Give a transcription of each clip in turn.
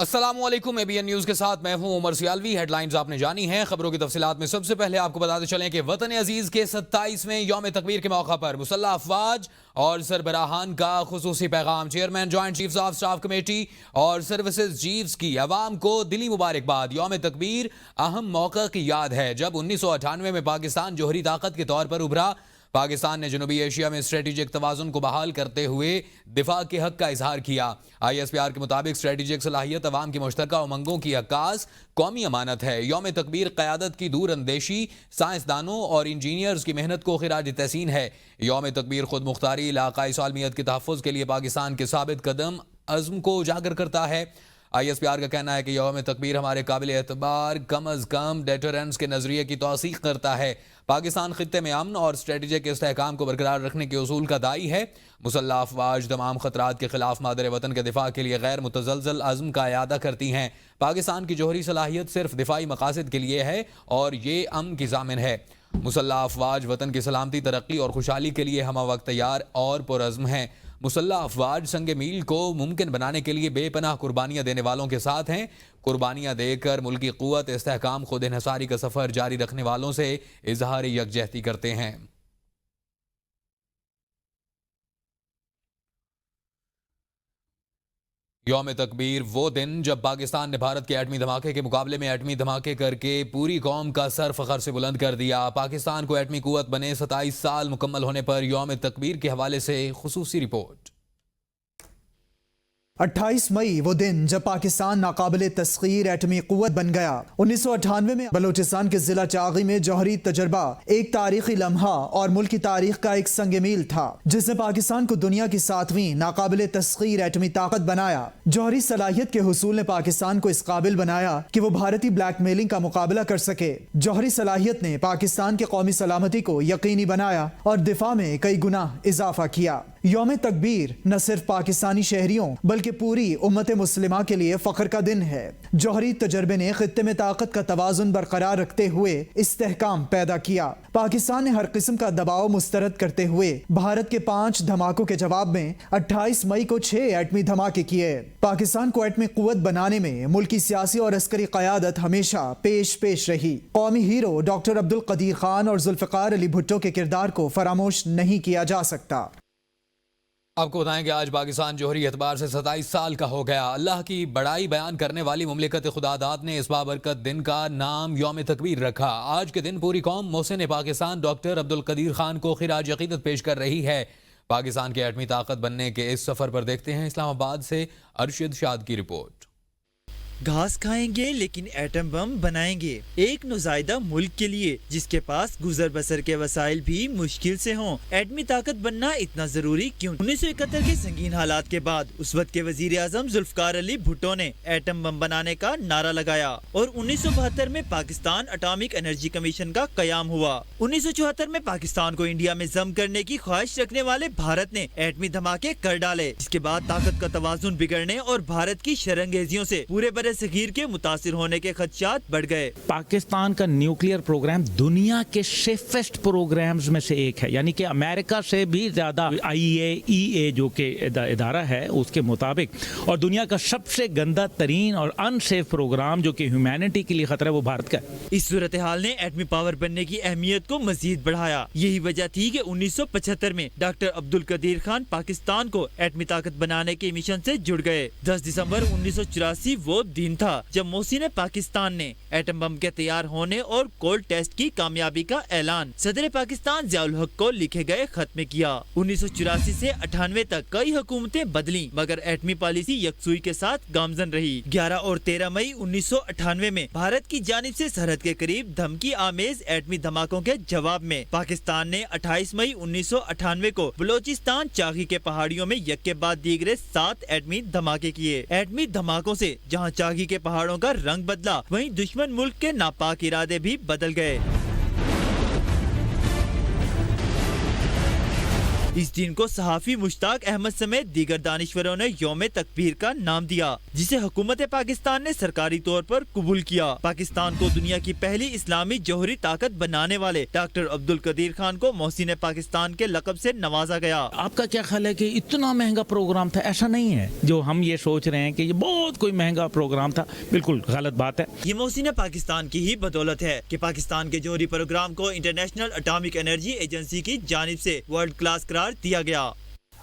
अस्सलाम वालेकुम। ABN news के साथ मैं हूं उमर सियालवी। हेडलाइंस आपने जानी हैं। खबरों की तफसीलात में सबसे पहले आपको बताते चलें कि वतन अजीज के 27वें यौम तकबीर के मौका पर मुसल्लह अफवाज और सरबराहान का खुसूसी पैगाम। Chairman joint chiefs of staff committee और सर्विसेज चीफ्स की अवाम को दिली मुबारकबाद। यौम तकबीर अहम मौका की याद है जब 1998 में पाकिस्तान जोहरी ताकत के तौर पर उभरा। पाकिस्तान ने जनूबी एशिया में स्ट्रेटेजिक तवाज़ुन को बहाल करते हुए दिफा के हक का इजहार किया। ISPR के मुताबिक स्ट्रेटेजिक सलाहियत अवाम की मुश्तरका उमंगों की अक्कास कौमी अमानत है। यौम तकबीर क़यादत की दूर अंदेशी, साइंसदानों और इंजीनियर्स की मेहनत को खिराज तहसीन है। यौम तकबीर खुद मुख्तारी, इलाकाई सालमियत के तहफ़्फ़ुज़ के लिए पाकिस्तान के साबित कदम अज़्म को उजागर करता है। ISPR का कहना है कि यौम तकबीर हमारे काबिल एतबार कम अज़ कम डेटरेंस के नज़रिए की तौसीक़ करता है। पाकिस्तान खित्ते में अमन और स्ट्रेटेजिक इस्तेहकाम को बरकरार रखने के उसूल का दाई है। मुसल्लह अफवाज तमाम खतरात के खिलाफ मादर वतन के दिफा के लिए गैर मुतज़लज़ल अज़्म का इयादा करती हैं। पाकिस्तान की जोहरी सलाहियत सिर्फ दिफाई मकासद के लिए है और ये अमन की ज़ामिन है। मुसल्लह अफवाज वतन की सलामती, तरक्की और खुशहाली के लिए हम वक्त तैयार और पुरअज़्म हैं। मुसल्लह अफवाज संग मील को मुमकिन बनाने के लिए बेपनाह कुर्बानियाँ देने वालों के साथ हैं। कुर्बानियाँ देकर मुल्की क़ुव्वत, इस्तेहकाम, खुद इन्हसारी का सफ़र जारी रखने वालों से इजहार यकजहती करते हैं। यौम तकबीर वो दिन जब पाकिस्तान ने भारत के एटमी धमाके के मुकाबले में एटमी धमाके करके पूरी कौम का सर फखर से बुलंद कर दिया। पाकिस्तान को एटमी कुव्वत बने 27 साल मुकम्मल होने पर यौम तकबीर के हवाले से खुसूसी रिपोर्ट। 28 मई वो दिन जब पाकिस्तान नाकाबिले तस्खीर एटमी कुव्वत बन गया। 1998 में बलोचिस्तान के जिला चागी में जौहरी तजर्बा एक तारीखी लम्हा और मुल्क की तारीख का एक संग मील था, जिसने पाकिस्तान को दुनिया की 7वीं नाकाबिले तस्खीर एटमी ताकत बनाया। जौहरी सलाहियत के हुसूल ने पाकिस्तान को इस काबिल बनाया कि वो भारतीय ब्लैकमेलिंग का मुकाबला कर सके। जौहरी सलाहियत ने पाकिस्तान की कौमी सलामती को यकीनी बनाया और दिफा में कई गुना इजाफा किया। यौम तकबीर न सिर्फ पाकिस्तानी शहरियों बल्कि पूरी उम्मत मुस्लिमा के लिए फख्र का दिन है। जौहरी तजर्बे ने खित्ते में ताकत का तवाज़ुन बरकरार रखते हुए इस्तेहकाम पैदा किया। पाकिस्तान ने हर किस्म का दबाव मुस्तरद करते हुए भारत के 5 धमाकों के जवाब में 28 मई को 6 एटमी धमाके किए। पाकिस्तान को एटमी कुव्वत बनाने में मुल्की सियासी और अस्करी क़यादत हमेशा पेश रही। कौमी हीरो डॉक्टर अब्दुल कदीर खान और जुल्फ़िकार अली भुट्टो के किरदार को फरामोश नहीं किया जा सकता। आपको बताएं कि आज पाकिस्तान जोहरी एतबार से 27 साल का हो गया। अल्लाह की बड़ाई बयान करने वाली मुमलिकत खुदादाद ने इस बाबरकत दिन का नाम यौम तकबीर रखा। आज के दिन पूरी कौम मोहसिन पाकिस्तान डॉक्टर अब्दुल कदीर खान को खिराज अकीदत पेश कर रही है। पाकिस्तान के एटमी ताकत बनने के इस सफ़र पर देखते हैं इस्लामाबाद से अरशद शाद की रिपोर्ट। घास खाएंगे लेकिन एटम बम बनाएंगे, एक नुज़ायदा मुल्क के लिए जिसके पास गुजर बसर के वसाइल भी मुश्किल से हों। एटमी ताकत बनना इतना जरूरी क्यों? 1971 के संगीन हालात के बाद उस वक्त के वजीर आजम जुल्फ़िकार अली भुट्टो ने एटम बम बनाने का नारा लगाया और 1972 में पाकिस्तान एटॉमिक एनर्जी कमीशन का कयाम हुआ। 1974 में पाकिस्तान को इंडिया में जम करने की ख्वाहिश रखने वाले भारत ने एटमी धमाके कर डाले, जिसके बाद ताकत का तवाज़ुन बिगड़ने और भारत की शरंगेजियों से पूरे बरे सगीर के मुतासिर होने के खदशात बढ़ गए। पाकिस्तान का न्यूक्लियर प्रोग्राम दुनिया के सेफेस्ट प्रोग्राम्स में से एक है, यानी कि अमेरिका से भी ज्यादा IAEA जो कि इदारा है उसके मुताबिक, और दुनिया का सबसे गंदा तरीन और अनसेफ प्रोग्राम जो कि ह्यूमैनिटी के लिए खतरा है वो भारत का है। इस सूरत हाल ने एटमी पावर बनने की अहमियत को मजीद बढ़ाया। यही वजह थी कि 1975 में डॉक्टर अब्दुल कदीर खान पाकिस्तान को एटमी ताकत बनाने के मिशन से जुड़ गए। 10 दिसंबर 1984 वो दिन था जब मोहसिन पाकिस्तान ने एटम बम के तैयार होने और कोल्ड टेस्ट की कामयाबी का ऐलान सदर पाकिस्तान ज़ियाउल हक को लिखे गए खत में किया। 1984 से 98 तक कई हुकूमतें बदली मगर एटमी पॉलिसी यकसुई के साथ गामजन रही। 11 और 13 मई 1998 में भारत की जानिब से सरहद के करीब धमकी आमेज एटमी धमाकों के जवाब में पाकिस्तान ने 28 मई 1998 को बलोचिस्तान चागी के पहाड़ियों में एक के बाद दीगरे 7 एटमी धमाके किए। एटमी धमाकों से जहां चागी के पहाड़ों का रंग बदला, वहीं दुश्मन मुल्क के नापाक इरादे भी बदल गए। इस दिन को सहाफ़ी मुश्ताक अहमद समेत दीगर दानिश्वरों ने यौम तकबीर का नाम दिया, जिसे हुकूमत पाकिस्तान ने सरकारी तौर पर कबूल किया। पाकिस्तान को दुनिया की पहली इस्लामी जौहरी ताकत बनाने वाले डॉक्टर अब्दुल कदीर खान को मोहसिन पाकिस्तान के लक़ब से नवाजा गया। आपका क्या ख्याल है कि इतना महंगा प्रोग्राम था? ऐसा नहीं है जो हम ये सोच रहे हैं कि ये बहुत कोई महंगा प्रोग्राम था, बिल्कुल गलत बात है। ये मोहसिन पाकिस्तान की ही बदौलत है कि पाकिस्तान के जौहरी प्रोग्राम को इंटरनेशनल एटॉमिक एनर्जी एजेंसी की जानिब से वर्ल्ड क्लास करार दिया गया।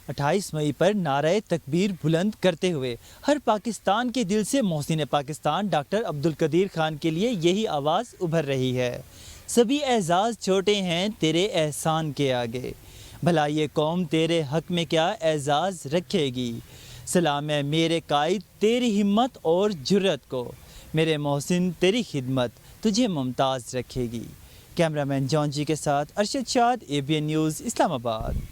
28 मई पर नारे तकबीर बुलंद करते हुए हर पाकिस्तान के दिल से मोहसिन पाकिस्तान डॉक्टर अब्दुल कदीर खान के लिए यही आवाज़ उभर रही है। सभी एजाज छोटे हैं तेरे एहसान के आगे, भला ये कौम तेरे हक में क्या एजाज रखेगी। सलाम है मेरे कायद तेरी हिम्मत और जुर्रत को, मेरे मोहसिन तेरी खिदमत तुझे मुमताज़ रखेगी। कैमरामैन जॉन जी के साथ अरशद शाद, ABN न्यूज़, इस्लामाबाद।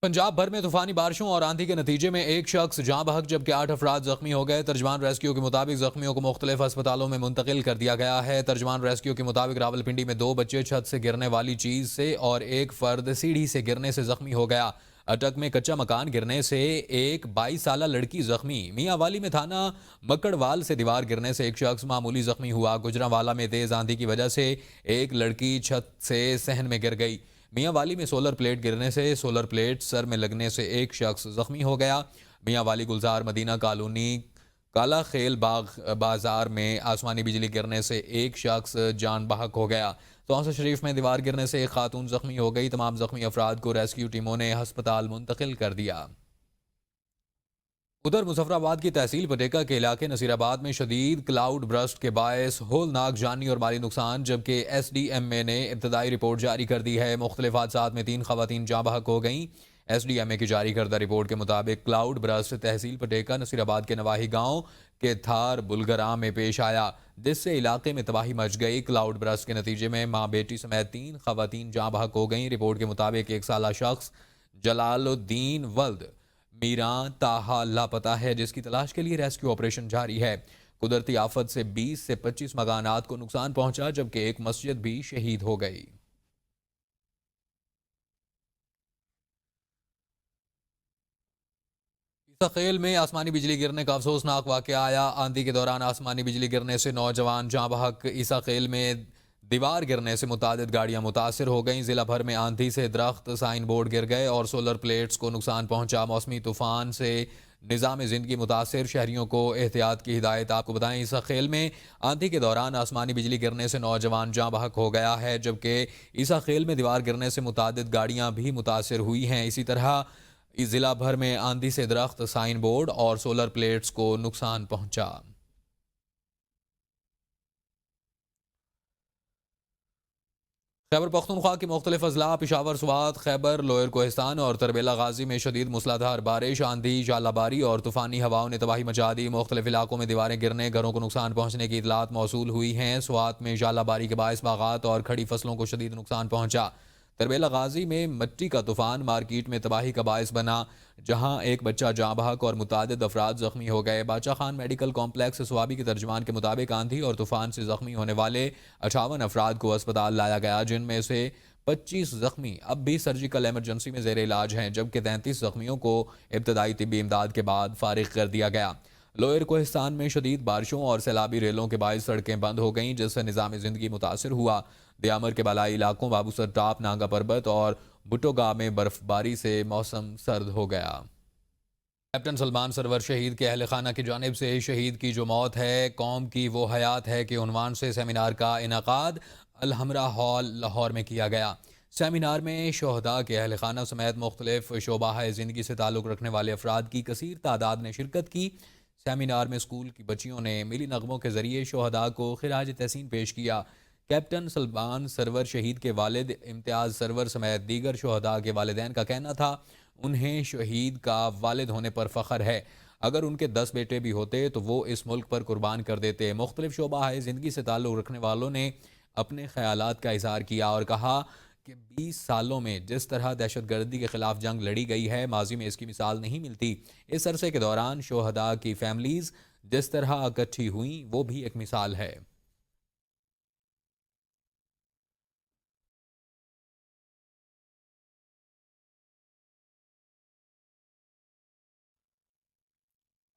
पंजाब भर में तूफानी बारिशों और आंधी के नतीजे में एक शख्स जाँ बहक जबकि 8 अफराद जख्मी हो गए। तर्जमान रेस्क्यू के मुताबिक जख्मियों को मुख्तलिफ अस्पतालों में मुंतकिल कर दिया गया है। तर्जमान रेस्क्यू के मुताबिक रावलपिंडी में 2 बच्चे छत से गिरने वाली चीज़ से और एक फर्द सीढ़ी से गिरने से जख्मी हो गया। अटक में कच्चा मकान गिरने से एक 22 साला लड़की जख्मी। मियांवाली में थाना मकड़वाल से दीवार गिरने से एक शख्स मामूली जख्मी हुआ। गुजरांवाला में तेज आंधी की वजह से एक लड़की छत से सहन में गिर गई। मियांवाली में सोलर प्लेट गिरने से सोलर प्लेट सर में लगने से एक शख्स जख्मी हो गया। मियांवाली गुलजार मदीना कॉलोनी काला खेल बाग बाजार में आसमानी बिजली गिरने से एक शख्स जान बहक हो गया। तौसा शरीफ में दीवार गिरने से एक खातून जख्मी हो गई। तमाम जख्मी अफराद को रेस्क्यू टीमों ने हस्पताल मुंतकिल कर दिया। उधर मुजफ्फराबाद की तहसील पटेका के इलाके नसीराबाद में शदीद क्लाउड ब्रस्ट के बायस होलनाक जानी और माली नुकसान, जबकि SDMA ने इब्तदाई रिपोर्ट जारी कर दी है। मुख्तलिफ हादसात में 3 खवातीन जाँ बहक हो गईं। SDMA की जारी करदा रिपोर्ट के मुताबिक क्लाउड ब्रस्ट तहसील पटेका नसीराबाद के नवाही गांव के थार बुलगरा में पेश आया, जिससे इलाके में तबाही मच गई। क्लाउड ब्रस्ट के नतीजे में माँ बेटी समेत 3 खवातीन जाँ बहक हो गईं। रिपोर्ट के मुताबिक 1 साला शख्स जलालुद्दीन वल्द मीरा ताहा लापता है, जिसकी तलाश के लिए रेस्क्यू ऑपरेशन जारी है। कुदरती आफत से 20 से 25 मकानात को नुकसान पहुंचा, जबकि एक मस्जिद भी शहीद हो गई। खेल में आसमानी बिजली गिरने का अफसोसनाक वाकया आया। आंधी के दौरान आसमानी बिजली गिरने से नौजवान जाँ बहक। ईसा खेल में दीवार गिरने से मुतादिद गाड़ियां मुतासिर हो गईं। जिला भर में आंधी से दरख्त, साइन बोर्ड गिर गए और सोलर प्लेट्स को नुकसान पहुंचा। मौसमी तूफान से निज़ाम ज़िंदगी मुतासिर, शहरियों को एहतियात की हिदायत। आपको बताएं, ईसा खेल में आंधी के दौरान आसमानी बिजली गिरने से नौजवान जाँ बहक हो गया है, जबकि ईसा खेल में दीवार गिरने से मुतादिद गाड़ियां भी मुतासिर हुई हैं। इसी तरह इस जिला भर में आंधी से दरख्त, साइन बोर्ड और सोलर प्लेट्स को नुकसान पहुंचा। खैबर पख्तूनख्वा की मुख्तलिफ अजला पिशावर, स्वात, खैबर, लोअर कोहिस्तान और तरबेला गाजी में शदीद मूसलाधार बारिश, आंधी, जालाबारी और तूफानी हवाओं ने तबाही मचा दी। मुख्तलिफ इलाकों में दीवारें गिरने, घरों को नुकसान पहुंचने की इतलात मौसूल हुई हैं। स्वात में जालाबारी के बायस बागात और खड़ी फसलों को शदीद नुकसान पहुंचा। तरबेला गाजी में मिट्टी का तूफान मार्केट में तबाही का बायस बना, जहां एक बच्चा जाँ बहक और मुतादिद अफराद जख्मी हो गए। बादशाह खान मेडिकल कॉम्प्लेक्स स्वाबी के तर्जमान के मुताबिक आंधी और तूफान से जख्मी होने वाले 58 अफराद को अस्पताल लाया गया, जिनमें से 25 जख्मी अब भी सर्जिकल एमरजेंसी में ज़ेर इलाज हैं, जबकि 33 जख्मियों को इब्तदाई तिब्बी इमदाद के बाद फारिग कर दिया गया। लोअर कोहिस्तान में शदीद बारिशों और सैलाबी रेलों के बायस सड़कें बंद हो गईं, जिससे निज़ाम ज़िंदगी मुतासिर हुआ। दियामर के बालाई इलाकों, बाबूसर टाप, नांगा पर्बत और भुट्टोगा में बर्फबारी से मौसम सर्द हो गया। कैप्टन सलमान सरवर शहीद के अहल खाना की जानिब से शहीद की जो मौत है कौम की वो हयात है के उन्वान से सेमिनार का इनाकाद अल-हमरा हॉल लाहौर में किया गया। सेमिनार में शोहदा के अहल खाना समेत मुख्तलिफ शोबाह ज़िंदगी से ताल्लुक़ रखने वाले अफराद की कसीर तादाद ने शिरकत की। सेमिनार में स्कूल की बच्चियों ने मिली नगमों के ज़रिए शोहदा को खिराज तहसीन पेश किया। कैप्टन सलमान सरवर शहीद के वालिद इम्तियाज़ सरवर समेत दीगर शोहदा के वालिदैन का कहना था उन्हें शहीद का वालिद होने पर फ़ख्र है। अगर उनके 10 बेटे भी होते तो वो इस मुल्क पर कुर्बान कर देते। मुख्तलिफ शोबाह ज़िंदगी से ताल्लुक़ रखने वालों ने अपने ख़यालात का इज़हार किया और कहा कि 20 सालों में जिस तरह दहशतगर्दी के ख़िलाफ़ जंग लड़ी गई है, माजी में इसकी मिसाल नहीं मिलती। इस अरसे के दौरान शोहदा की फैमिलीज़ जिस तरह इकट्ठी हुई वो भी एक मिसाल है।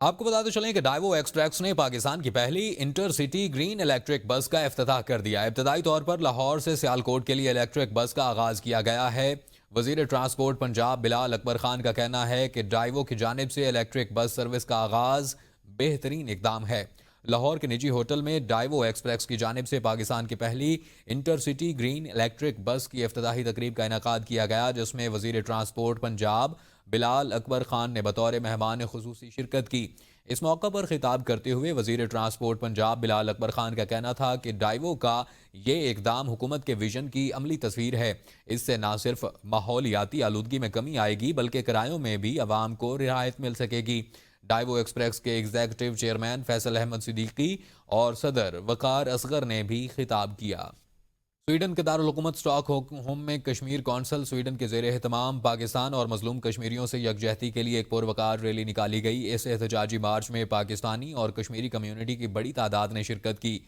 آپ کو بتاتے چلیں کہ ڈائیوو ایکسپریس نے پاکستان کی پہلی inter city green electric bus کا افتتاح کر دیا. ابتدائی طور پر لاہور سے سیالکوٹ کے لیے الیکٹرک بس کا آغاز کیا گیا ہے. وزیر ٹرانسپورٹ پنجاب بلال اکبر خان کا کہنا ہے کہ ڈائیوو کی جانب سے الیکٹرک بس سروس کا آغاز بہترین اقدام ہے. لاہور کے نجی ہوٹل میں ڈائیوو ایکسپریس کی جانب سے پاکستان کی پہلی inter city green electric bus کی افتتاحی تقریب کا انعقاد کیا گیا، جس میں وزیر ٹرانسپورٹ پنجاب بلال اکبر خان نے بطور مہمان خصوصی شرکت کی. اس موقع پر خطاب کرتے ہوئے وزیر ٹرانسپورٹ پنجاب بلال اکبر خان کا کہنا تھا کہ ڈائیوو کا یہ اقدام حکومت کے ویژن کی عملی تصویر ہے. اس سے نہ صرف ماحولیاتی آلودگی میں کمی آئے گی بلکہ کرایوں میں بھی عوام کو رعایت مل سکے گی. ڈائیوو ایکسپریس کے ایگزیکٹو چیئرمین فیصل احمد صدیقی اور صدر وقار اصغر نے بھی خطاب کیا. سویڈن کے دارالحکومت اسٹاک ہوم میں کشمیر کونسل سویڈن کے زیر اہتمام پاکستان اور مظلوم کشمیریوں سے یکجہتی کے لیے ایک پروقار ریلی نکالی گئی. اس احتجاجی مارچ میں پاکستانی اور کشمیری کمیونٹی کی بڑی تعداد نے شرکت کی.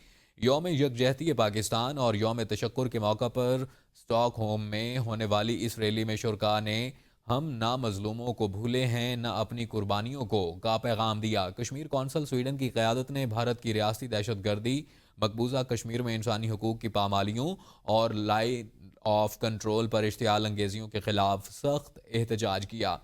یوم یکجہتی پاکستان اور یوم تشکر کے موقع پر اسٹاک ہوم میں ہونے والی اس ریلی میں شرکاء نے ہم نہ مظلوموں کو بھولے ہیں نہ اپنی قربانیوں کو کا پیغام دیا. کشمیر کونسل سویڈن کی قیادت نے بھارت کی ریاستی دہشت گردی، مقبوضہ کشمیر میں انسانی حقوق کی پامالیوں اور لائن آف کنٹرول پر اشتعال انگیزیوں کے خلاف سخت احتجاج کیا.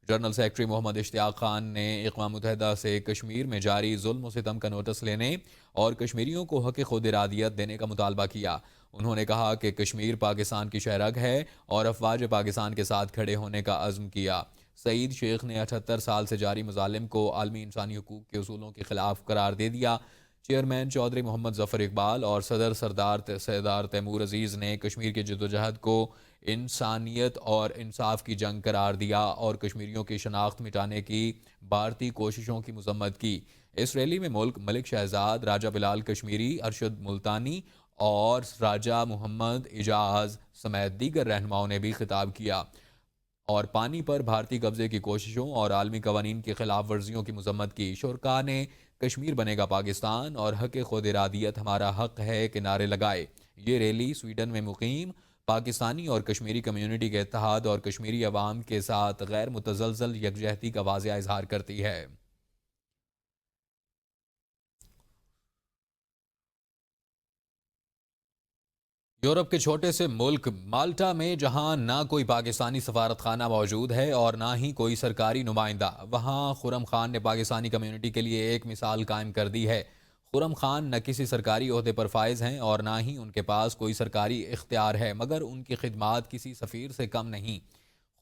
جنرل سیکرٹری محمد اشتیاق خان نے اقوام متحدہ سے کشمیر میں جاری ظلم و ستم کا نوٹس لینے اور کشمیریوں کو حق خود ارادیت دینے کا مطالبہ کیا. انہوں نے کہا کہ کشمیر پاکستان کی شہرگ ہے اور افواج پاکستان کے ساتھ کھڑے ہونے کا عزم کیا. سعید شیخ نے 78 سال سے جاری مظالم کو عالمی انسانی حقوق کے اصولوں کے خلاف قرار دے دیا. چیئرمین چودھری محمد ظفر اقبال اور صدر سردار تیمور عزیز نے کشمیر کی جدوجہد کو انسانیت اور انصاف کی جنگ قرار دیا اور کشمیریوں کی شناخت مٹانے کی بھارتی کوششوں کی مذمت کی. اس ریلی میں ملک شہزاد، راجہ بلال کشمیری، ارشد ملتانی اور راجہ محمد اجاز سمیت دیگر رہنماؤں نے بھی خطاب کیا اور پانی پر بھارتی قبضے کی کوششوں اور عالمی قوانین کی خلاف ورزیوں کی مذمت کی. شرکاء نے کشمیر بنے گا پاکستان اور حق خود ارادیت ہمارا حق ہے کے نعرے لگائے. یہ ریلی سویڈن میں مقیم پاکستانی اور کشمیری کمیونٹی کے اتحاد اور کشمیری عوام کے ساتھ غیر متزلزل یکجہتی کا واضح اظہار کرتی ہے. یورپ کے چھوٹے سے ملک مالٹا میں جہاں نہ کوئی پاکستانی سفارت خانہ موجود ہے اور نہ ہی کوئی سرکاری نمائندہ، وہاں خرم خان نے پاکستانی کمیونٹی کے لیے ایک مثال قائم کر دی ہے. خرم خان نہ کسی سرکاری عہدے پر فائز ہیں اور نہ ہی ان کے پاس کوئی سرکاری اختیار ہے، مگر ان کی خدمات کسی سفیر سے کم نہیں.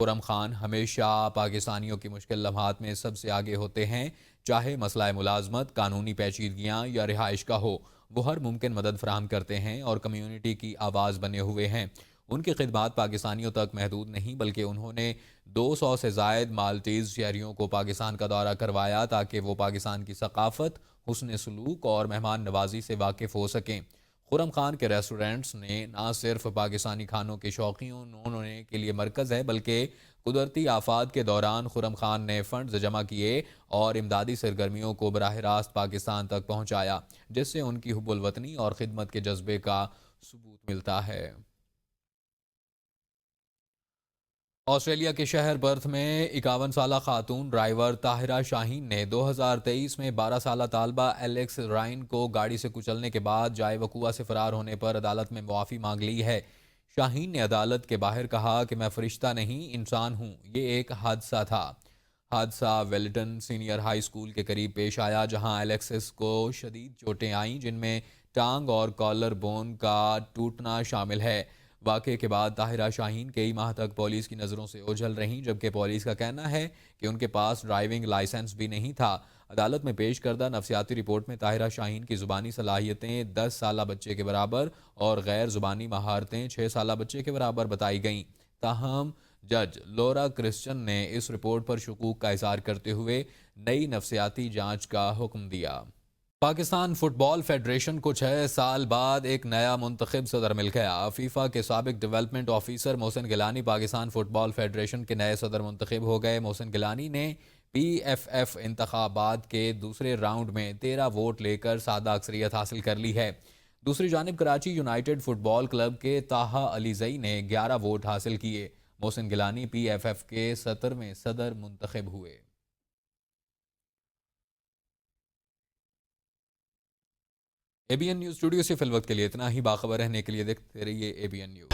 خرم خان ہمیشہ پاکستانیوں کی مشکل لمحات میں سب سے آگے ہوتے ہیں، چاہے مسئلہ ملازمت، قانونی پیچیدگیاں یا رہائش کا ہو. وہ ہر ممکن مدد فراہم کرتے ہیں اور کمیونٹی کی آواز بنے ہوئے ہیں. ان کی خدمات پاکستانیوں تک محدود نہیں بلکہ انہوں نے 200 سے زائد مالٹیز شہریوں کو پاکستان کا دورہ کروایا تاکہ وہ پاکستان کی ثقافت، حسن سلوک اور مہمان نوازی سے واقف ہو سکیں. خرم خان کے ریسٹورنٹس نے نہ صرف پاکستانی کھانوں کے شوقیوں کے لیے مرکز ہے بلکہ قدرتی آفات کے دوران خرم خان نے فنڈز جمع کیے اور امدادی سرگرمیوں کو براہ راست پاکستان تک پہنچایا، جس سے ان کی حب الوطنی اور خدمت کے جذبے کا ثبوت ملتا ہے. آسٹریلیا کے شہر برتھ میں 51 سالہ خاتون ڈرائیور طاہرہ شاہین نے 2023 میں 12 سالہ طالبہ ایلیکس رائن کو گاڑی سے کچلنے کے بعد جائے وقوع سے فرار ہونے پر عدالت میں معافی مانگ لی ہے. شاہین نے عدالت کے باہر کہا کہ میں فرشتہ نہیں، انسان ہوں، یہ ایک حادثہ تھا. حادثہ ویلٹن سینئر ہائی اسکول کے قریب پیش آیا جہاں ایلیکسس کو شدید چوٹیں آئیں جن میں ٹانگ اور کالر بون کا ٹوٹنا شامل ہے. واقعے کے بعد طاہرہ شاہین کئی ماہ تک پولیس کی نظروں سے اوجھل رہیں، جبکہ پولیس کا کہنا ہے کہ ان کے پاس ڈرائیونگ لائسنس بھی نہیں تھا. عدالت میں پیش کردہ نفسیاتی رپورٹ میں طاہرہ شاہین کی زبانی صلاحیتیں 10 سالہ بچے کے برابر اور غیر زبانی مہارتیں 6 سالہ بچے کے برابر بتائی گئیں. تاہم جج لورا کرسچن نے اس رپورٹ پر شکوک کا اظہار کرتے ہوئے نئی نفسیاتی جانچ کا حکم دیا. پاکستان فٹ بال فیڈریشن کو 6 سال بعد ایک نیا منتخب صدر مل گیا. فیفا کے سابق ڈیولپمنٹ آفیسر محسن گیلانی پاکستان فٹ بال فیڈریشن کے نئے صدر منتخب ہو گئے. محسن گیلانی نے PFF انتخابات کے دوسرے راؤنڈ میں 13 ووٹ لے کر سادہ اکثریت حاصل کر لی ہے. دوسری جانب کراچی یونائیٹڈ فٹ بال کلب کے طاہا علیزئی نے 11 ووٹ حاصل کیے. محسن گیلانی PFF کے 17ویں صدر منتخب ہوئے. ABN نیوز اسٹوڈیو سے فی الوقت کے لیے اتنا ہی. باخبر رہنے کے لیے دیکھتے رہیے ABN نیوز.